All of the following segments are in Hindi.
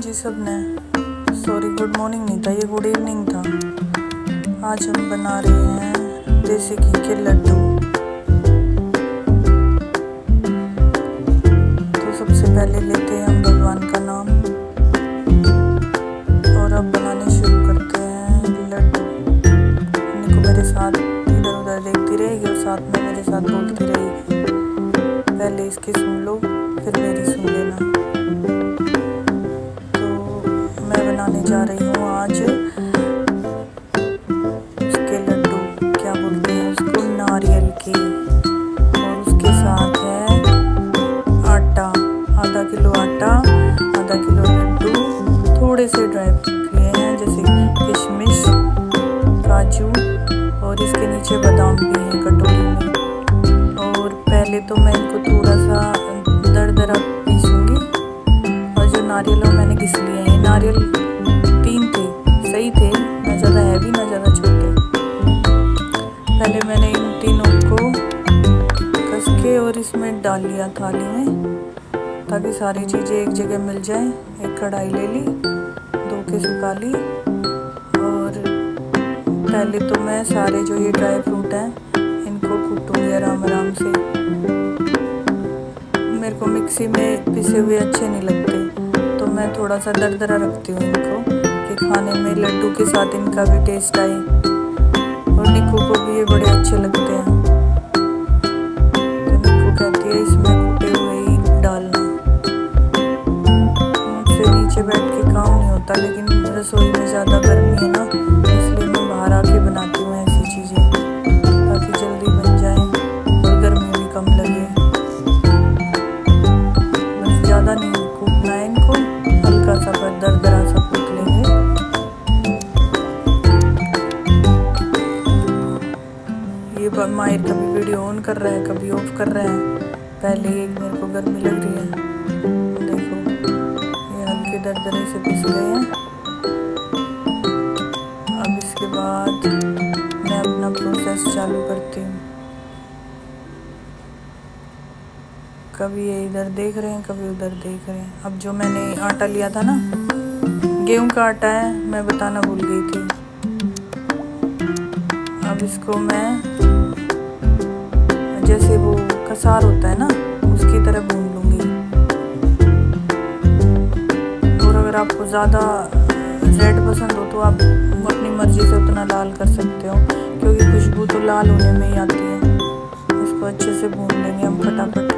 जी सबने। सॉरी, गुड मॉर्निंग नहीं था, ये गुड इवनिंग था। आज हम बना रहे हैं देसी घी के लड्डू। तो सबसे पहले लेते हैं हम भगवान का नाम और अब बनाने शुरू करते हैं लड्डू। इनको मेरे साथ इधर उधर देखती रहेगी और साथ में मेरे साथ बोलती रहेगी। पहले इसकी सुन लो फिर मेरी सुन लेना। बनाने जा रही हूँ आज उसके लड्डू, क्या बोलते हैं उसको, नारियल के। और उसके साथ है आटा, आधा किलो आटा, आधा किलो लड्डू, थोड़े से ड्राई फ्रूट लिए हैं जैसे किशमिश, काजू और इसके नीचे बादाम भी है कटोरी में। और पहले तो मैं इनको थोड़ा सा दरदरा पीसूंगी। और जो नारियल है मैंने घिस लिए हैं। नारियल 3 थे, सही थे, ना ज़्यादा हैवी ना ज़्यादा छोटे। पहले मैंने इन तीनों को कस के और इसमें डाल लिया थाली में, ताकि सारी चीज़ें एक जगह मिल जाए। एक कढ़ाई ले ली, धो के सुखा ली। और पहले तो मैं सारे जो ये ड्राई फ्रूट हैं इनको कूटूँगी आराम आराम से। मेरे को मिक्सी में पिसे हुए अच्छे नहीं लगते, तो मैं थोड़ा सा दरदरा रखती हूँ इनको कि खाने में लड्डू के साथ इनका भी टेस्ट आए। और निक्कू को भी ये बड़े अच्छे लगते हैं, तो निक्कू कहती है इसमें कूटे हुए ही डालना। मुझसे नीचे बैठ के काम नहीं होता, लेकिन रसोई में ज़्यादा गर्मी है ना, इसलिए मैं बाहर आके बनाती हूँ ऐसी चीज़ें, ताकि जल्दी बन जाए और गर्मी भी कम लगे। बस ज़्यादा नहीं कूटना है इनको, हल्का सा पर दरदरा सा कूट लेंगे। ये माहिर कभी वीडियो ऑन कर रहा है, कभी ऑफ कर रहा है। पहले एक मेरे को गर्मी लग रही है, देखो ये हल्के दरदरे से पिस गए हैं। अब इसके बाद मैं अपना प्रोसेस चालू करती हूँ। कभी ये इधर देख रहे हैं, कभी उधर देख रहे हैं। अब जो मैंने आटा लिया था ना, गेहूं का आटा है, मैं बताना भूल गई थी। अब इसको मैं जैसे वो कसार होता है ना, उसकी तरह भून लूँगी। और अगर आपको ज़्यादा रेड पसंद हो तो आप अपनी मर्ज़ी से उतना लाल कर सकते हो, क्योंकि खुशबू तो लाल होने में ही आती है। इसको अच्छे से भून लेंगे हम फटाफट।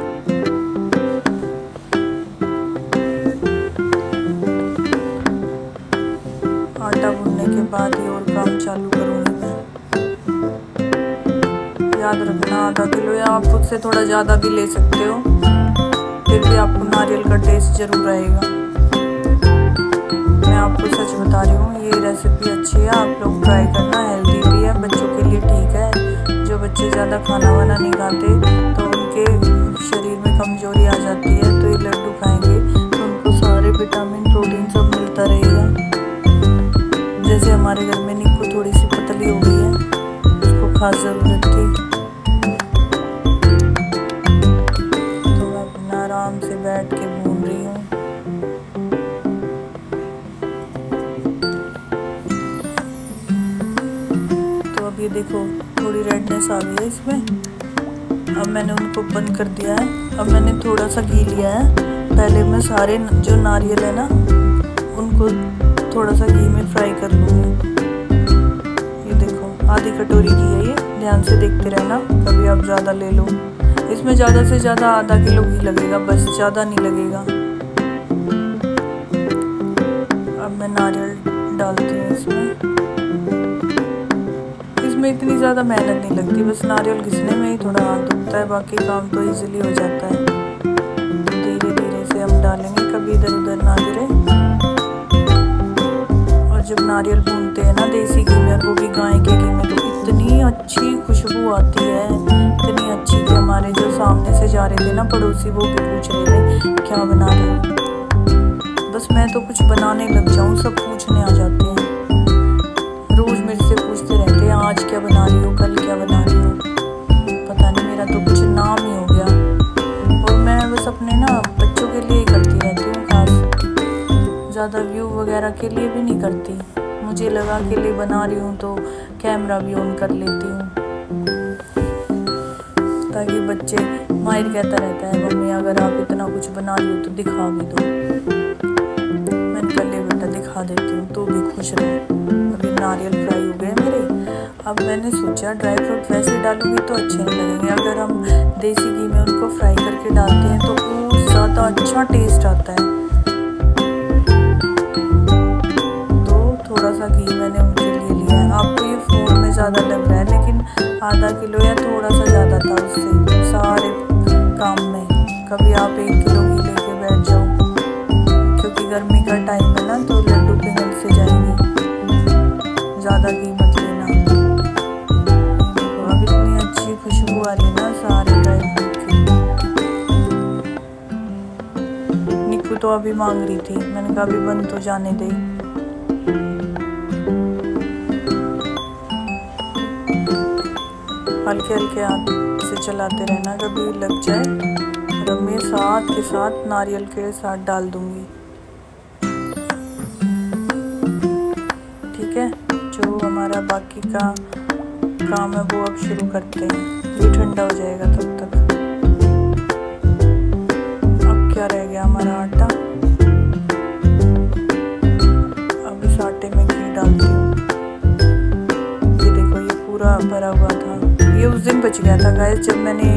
आटा भूनने के बाद ही और काम चालू करूँगी मैं। याद रखना आधा किलो, या आप उससे थोड़ा ज़्यादा भी ले सकते हो, फिर भी आपको नारियल का टेस्ट ज़रूर आएगा। मैं आपको सच बता रही हूँ, ये रेसिपी अच्छी है, आप लोग ट्राई करना। हेल्दी भी है, बच्चों के लिए ठीक है। जो बच्चे ज़्यादा खाना वाना नहीं खाते तो उनके शरीर में कमजोरी आ जाती है, तो ये लड्डू खाएंगे तो उनको सारे विटामिन प्रोटीन सब मिलता रहेगा। जैसे हमारे घर में निक्कू थोड़ी सी पतली हो गई है, उसको खास ज़रूरत थी, तो मैं अपना आराम से बैठ के भून रही हूँ। तो अब ये देखो थोड़ी रेडनेस आ गई है इसमें। अब मैंने उनको बंद कर दिया है। अब मैंने थोड़ा सा घी लिया है। पहले मैं सारे जो नारियल है ना, उनको थोड़ा सा घी में फ्राई कर लूँगी। ये देखो आधी कटोरी घी है ये, ध्यान से देखते रहना, कभी आप ज़्यादा ले लो। इसमें ज़्यादा से ज़्यादा आधा किलो घी लगेगा, बस, ज़्यादा नहीं लगेगा। अब मैं नारियल डालती हूँ इसमें। इसमें इतनी ज़्यादा मेहनत नहीं लगती, बस नारियल घिसने में ही थोड़ा हाथ दुखता है, बाकी काम तो इजीली हो जाता है। धीरे धीरे से हम डालेंगे, कभी इधर उधर ना गिरे। जब नारियल भूनते हैं ना देसी घी में, और वो भी गाय के घी में, तो इतनी अच्छी खुशबू आती है, इतनी अच्छी कि हमारे जो सामने से जा रहे थे ना पड़ोसी, वो भी पूछ रहे थे क्या बना रहे हो। बस मैं तो कुछ बनाने लग जाऊँ सब पूछने आ जाते हैं। रोज़ मेरे से पूछते रहते हैं आज क्या बना रही हो, कल क्या बना रही हो। पता नहीं, मेरा तो कुछ नाम ही हो गया। और मैं बस अपने ना बच्चों के लिए ही करती रहती हूँ खास। ज़्यादा व्यू वगैरह के लिए भी नहीं करती। मुझे लगा के लिए बना रही हूँ तो कैमरा भी ऑन कर लेती हूँ, ताकि बच्चे माहिर कहता रहता है मम्मी अगर आप इतना कुछ बना रही हो तो दिखा भी दो। मैंने कहा ले बेटा दिखा देती हूँ, तो भी खुश रहे। अभी नारियल फ्राई हो गए मेरे। अब मैंने सोचा ड्राई फ्रूट वैसे डालूंगी तो अच्छे नहीं लगेंगे, अगर हम देसी घी में उनको फ्राई करके डालते हैं तो और ज़्यादा अच्छा टेस्ट आता है। तो थोड़ा सा घी मैंने उनके लिए लिया है। आपको ये फ़ोन में ज़्यादा लग रहा है, लेकिन आधा किलो या थोड़ा सा ज़्यादा था उससे सारे काम में। कभी आप 1 किलो घी लेके बैठ जाओ, क्योंकि गर्मी का टाइम है ना, तो लड्डू पिघल से जाएंगे। ज़्यादा घी मत लेना। अब इतनी अच्छी खुशबू आ रही है ना सारे ड्राई फ्रूट की। निकू तो अभी मांग रही थी, मैंने कहा अभी बंद तो जाने दे। हल्के हल्के हाथ से चलाते रहना, कभी लग जाए। और अब मैं साथ के साथ नारियल के साथ डाल दूंगी। ठीक है, जो हमारा बाकी का काम है वो अब शुरू करते हैं। ये ठंडा हो जाएगा तब तक। अब क्या रह गया हमारा आटा। अब इस आटे में घी डालती हूँ। ये देखो ये पूरा भरा हुआ था। ये उस दिन बच गया था गाइस, जब मैंने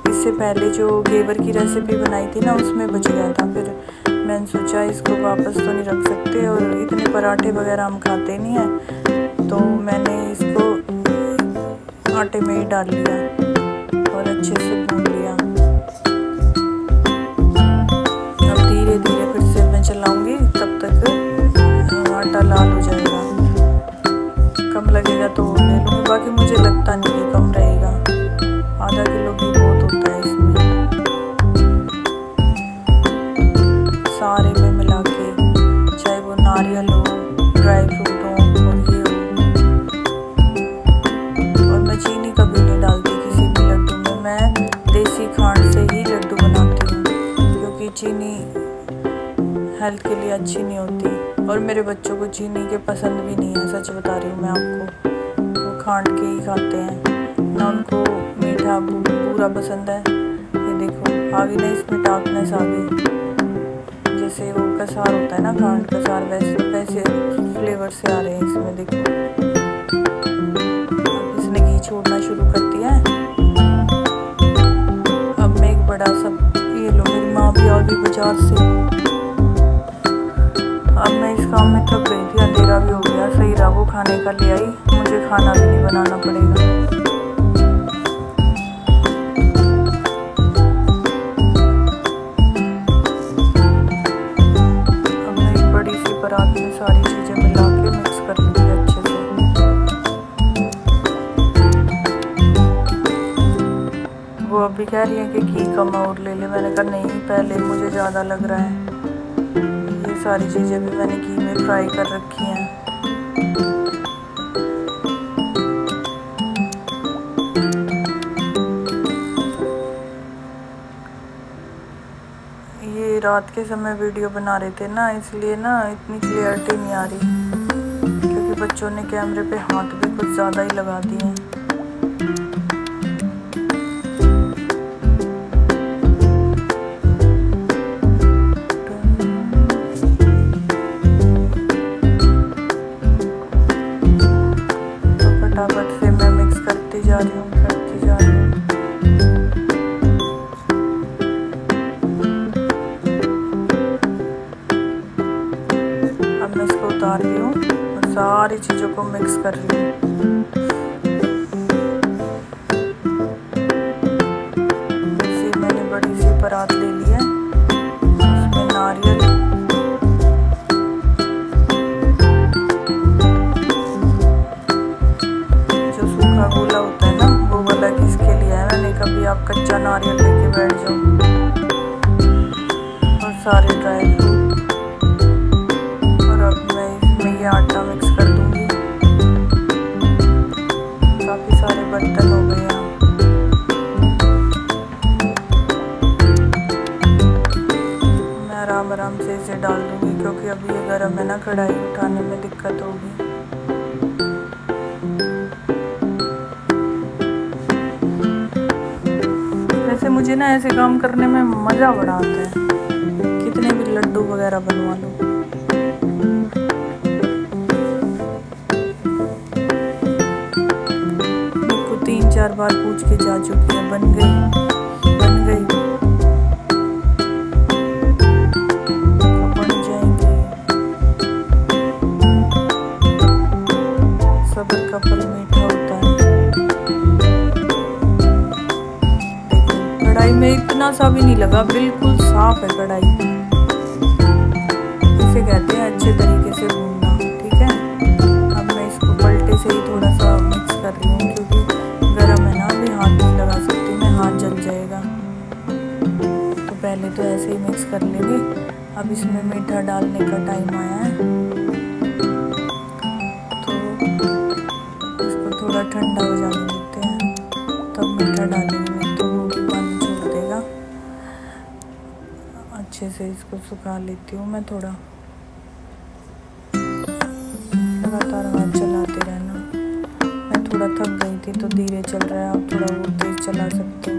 इससे पहले जो घेवर की रेसिपी बनाई थी ना, उसमें बच गया था। फिर मैंने सोचा इसको वापस तो नहीं रख सकते, और इतने पराठे वगैरह हम खाते नहीं हैं, तो मैंने इसको आटे में ही डाल लिया और अच्छे से भून लिया। अब धीरे धीरे फिर से मैं चलाऊंगी, तब तक आटा लाल हो जाएगा। कम लगेगा तो ले लूँगी, बाकी मुझे लगता नहीं कि कम रहेगा। आधा किलो घी बहुत होता है इसमें। सारे में मिला के, चाहे वो नारियल हो, ड्राई फ्रूट हो और ये हो। और मैं चीनी कभी नहीं डालती किसी भी लड्डू में। मैं देसी खांड से ही लड्डू बनाती हूँ, क्योंकि चीनी हेल्थ के लिए अच्छी नहीं होती। और मेरे बच्चों को चीनी के पसंद भी नहीं है, सच बता रही हूँ मैं आपको। वो खांड के ही खाते हैं ना, उनको मीठा पूरा पसंद है। ये देखो आ गई ना इसमें टार्कनेस आ गई, जैसे वो कसार होता है ना, खांड कसार, वैसे फ्लेवर से आ रहे हैं इसमें। देखो अब इसने घी छोड़ना शुरू कर दिया है। अब मैं एक बड़ा सा, ये लो मेरी माँ भी आ गई बाजार से। अब मैं इस काम में थक गई थी, अंधेरा भी हो गया। सही रहा वो खाने का ले आई, मुझे खाना भी नहीं बनाना पड़ेगा। अब मैं एक बड़ी सी परात में सारी चीज़ें मिला के मिक्स कर लूँगी अच्छे से। वो अभी कह रही है कि घी कम और ले ले। मैंने कहा नहीं, पहले मुझे ज़्यादा लग रहा है। सारी चीज़ें भी मैंने घी में फ्राई कर रखी हैं। ये रात के समय वीडियो बना रहे थे ना, इसलिए ना इतनी क्लियरिटी नहीं आ रही, क्योंकि बच्चों ने कैमरे पे हाथ भी कुछ ज़्यादा ही लगा दिए हैं। फटाफट से मैं मिक्स करती जा रही हूँ। अब मैं इसको उतार रही हूँ और सारी चीज़ों को मिक्स कर रही हूँ। इसी मैंने बड़ी सी परात ले ली है, उसमें नारियल, गोला होता है ना, वो वाला किसके लिए है। मैंने कभी आप कच्चा नारियल लेके बैठ जाओ, और सारे ड्राई फ्रूट। और अब मैं इसमें ये आटा मिक्स कर दूंगी। काफ़ी सारे बर्तन हो गए यहाँ। मैं आराम आराम से इसे डाल दूंगी, क्योंकि क्योंकि अभी ये गर्म है ना, कढ़ाई उठाने में दिक्कत होगी। वैसे मुझे ना ऐसे काम करने में मज़ा बड़ा आता है, कितने भी लड्डू वगैरह बनवा लो। मेरे को 3-4 बार पूछ के जा चुकी है, बन गई। बन जाएंगे, सब्र का फल मीठा होता है। कढ़ाई में इतना सा भी नहीं लगा, बिल्कुल साफ है कढ़ाई। इसे कहते हैं अच्छे तरीके से भूनना। ठीक है, अब मैं इसको पलटे से ही थोड़ा सा मिक्स कर रही हूँ, क्योंकि गर्म है ना, अभी हाथ नहीं लगा सकती मैं, हाथ जल जाएगा। तो पहले तो ऐसे ही मिक्स कर लेंगे। अब इसमें मीठा डालने का टाइम आया है, तो इसको थोड़ा ठंडा हो जाने देते हैं, तब मीठा डालेंगे। तो वो भी पानी छोड़ देगा। अच्छे से इसको सुखा लेती हूँ मैं थोड़ा, लगातार हाथ चलाते रहना। मैं थोड़ा थक गई थी तो धीरे चल रहा है, आप थोड़ा वो तेज चला सकते हो।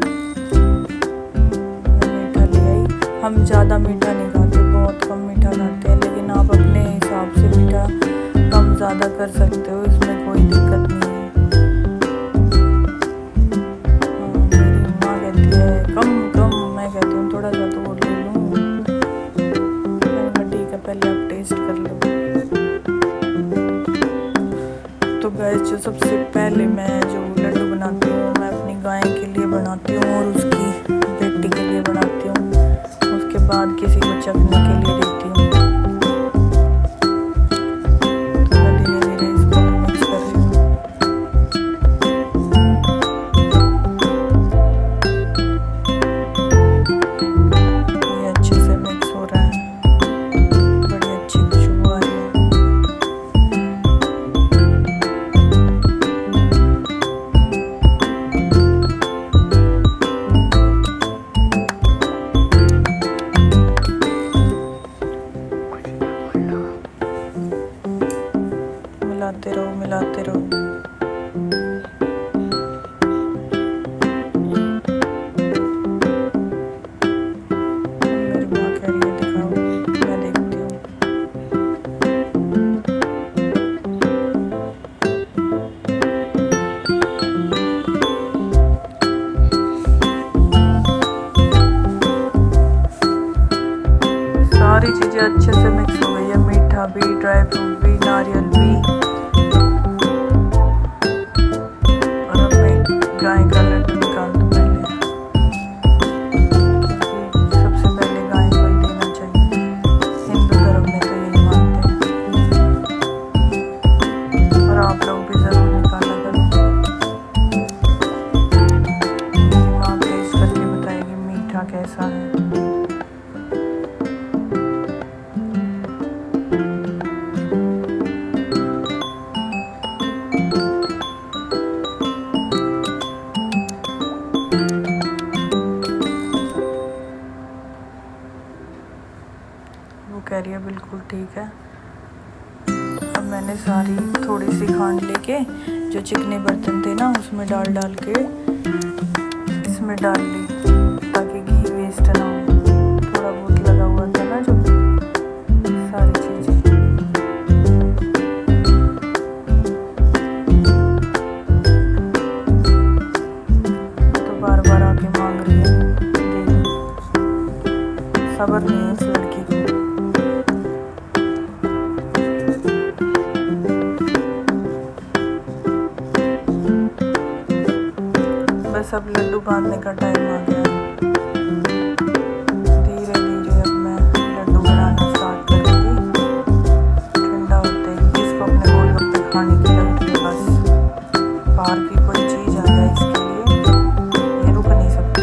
मीठा ले आई। हम ज़्यादा मीठा नहीं खाते, बहुत कम मीठा खाते हैं, लेकिन आप अपने हिसाब से मीठा कम ज़्यादा कर सकते हो, इसमें कोई दिक्कत नहीं है। मेरी माँ कहती है कम कम, मैं कहती हूँ थोड़ा सा तो ले लूँ। मैंने कहा ठीक है, पहले आप टेस्ट कर लो। तो गाइस, जो सबसे पहले मैं जो लड्डू बनाती हूँ, मैं अपनी गाय के लिए बनाती हूँ और उसकी बेटी के लिए बनाती हूँ। उसके बाद किसी को चखने के लिए देती हूँ। तो मैं धीरे धीरे इसको मिक्स कर रही हूँ। ये अच्छे से मिक्स हो रहा है, बड़ी अच्छी खुशबू आ रही है। मिलाते रहो, मिलाते रहो। मेरी माँ कह रही है दिखाओ, मैं देखती हूँ। सारी चीज़ें अच्छे से मिक्स हो गई है, मीठा भी, ड्राई फ्रूट भी, नारियल भी। और अब मैं गाय का लड्डू निकाल दूँ पहले, क्योंकि सबसे पहले गाय को ही देना चाहिए। हिंदू धर्म में तो यही मानते हैं, और आप लोग भी ज़रूर निकाला करो। मेरी माँ टेस्ट करके बताएगी मीठा कैसा है। वो कह रही है बिल्कुल ठीक है। अब मैंने सारी थोड़ी सी खांड लेके जो चिकने बर्तन थे ना, उसमें डाल डाल के इसमें डाल ली, ताकि घी वेस्ट ना हो। थोड़ा बहुत लगा हुआ था ना जो सारी चीज़ें। तो बार बार आके मांग रही है, दे दो। सब्र नहीं है इस लड़की को। बस अब लड्डू बांधने का टाइम आ गया है। धीरे धीरे अब मैं लड्डू बनाना स्टार्ट करूँगी। ठंडा होते ही इसको अपने गोलगप्पे खाने की लग रही है, बस बाहर की कोई चीज़ आ जाए इसके लिए ये रुक नहीं सकती।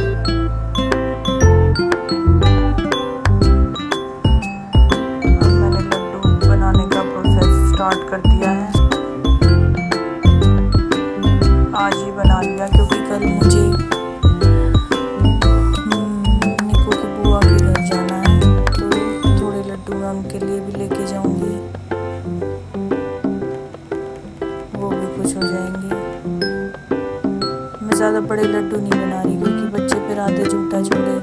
अब मैंने लड्डू बनाने का प्रोसेस स्टार्ट कर दिया है। आज ही बना लिया, क्योंकि कल मुझे निको की बुआ के घर जाना है, तो थोड़े लड्डू मैं उनके लिए भी लेके ज़्यादा बड़े लड्डू नहीं बना रही क्योंकि बच्चे फिर आधे झूठा छोड़े,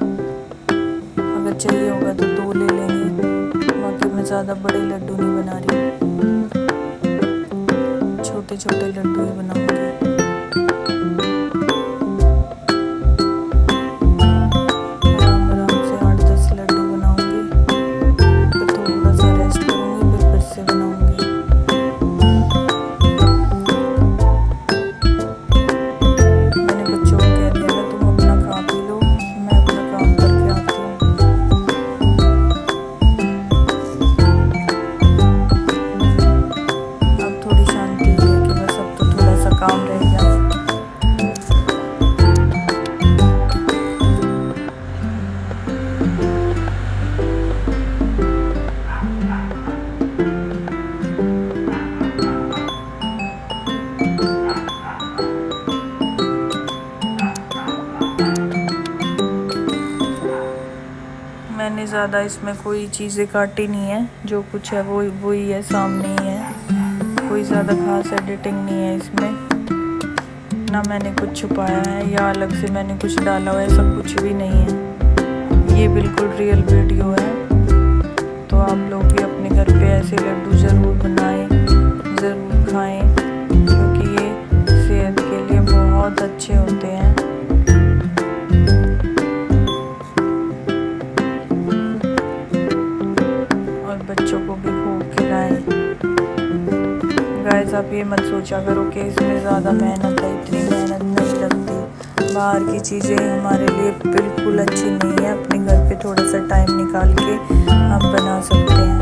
अगर चाहिए होगा तो 2 ले लेंगे, बाकी मैं ज़्यादा बड़े लड्डू नहीं बना रही, छोटे छोटे लड्डू ही बनाऊंगी। आराम आराम से 8-10 लड्डू बनाऊंगी, फिर थोड़ा सा रेस्ट करूंगी, फिर से बनाऊंगी। मैंने बच्चों को कह दिया था तुम अपना खा पी लो, मैं अपना काम करके आती हूँ। अब थोड़ी शांति है कि बस अब तो थोड़ा सा काम रह गया। मैंने ज़्यादा इसमें कोई चीज़ें काटी नहीं है, जो कुछ है वो वही है, सामने ही है, कोई ज़्यादा खास एडिटिंग नहीं है इसमें, ना मैंने कुछ छुपाया है या अलग से मैंने कुछ डाला हुआ है, सब कुछ भी नहीं है, ये बिल्कुल रियल वीडियो है। तो आप लोग भी अपने घर पे ऐसे लड्डू ज़रूर बनाएं, ज़रूर खाएं, क्योंकि ये सेहत के लिए बहुत अच्छे होते हैं। बच्चों को भी खूब खिलाएं। गाइस आप ये मत सोचा करो कि इसमें ज़्यादा मेहनत है, इतनी मेहनत नहीं लगती। बाहर की चीज़ें हमारे लिए बिल्कुल अच्छी नहीं है, अपने घर पे थोड़ा सा टाइम निकाल के हम बना सकते हैं।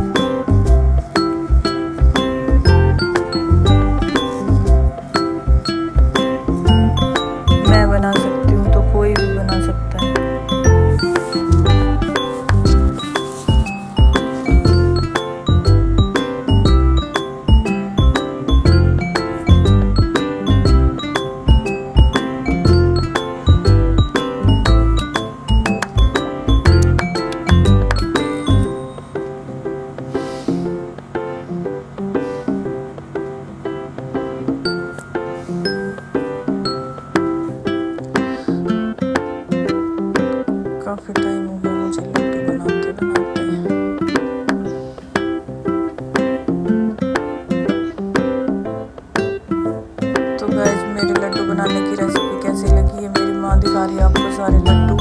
मैं बना सकती हूँ तो कोई भी बना सकता है। काफ़ी टाइम हो गया मुझे लड्डू बनाते बनाते। तो गाइस मेरे लड्डू बनाने की रेसिपी कैसी लगी है, मेरी माँ दिखा रही है आपको सारे लड्डू।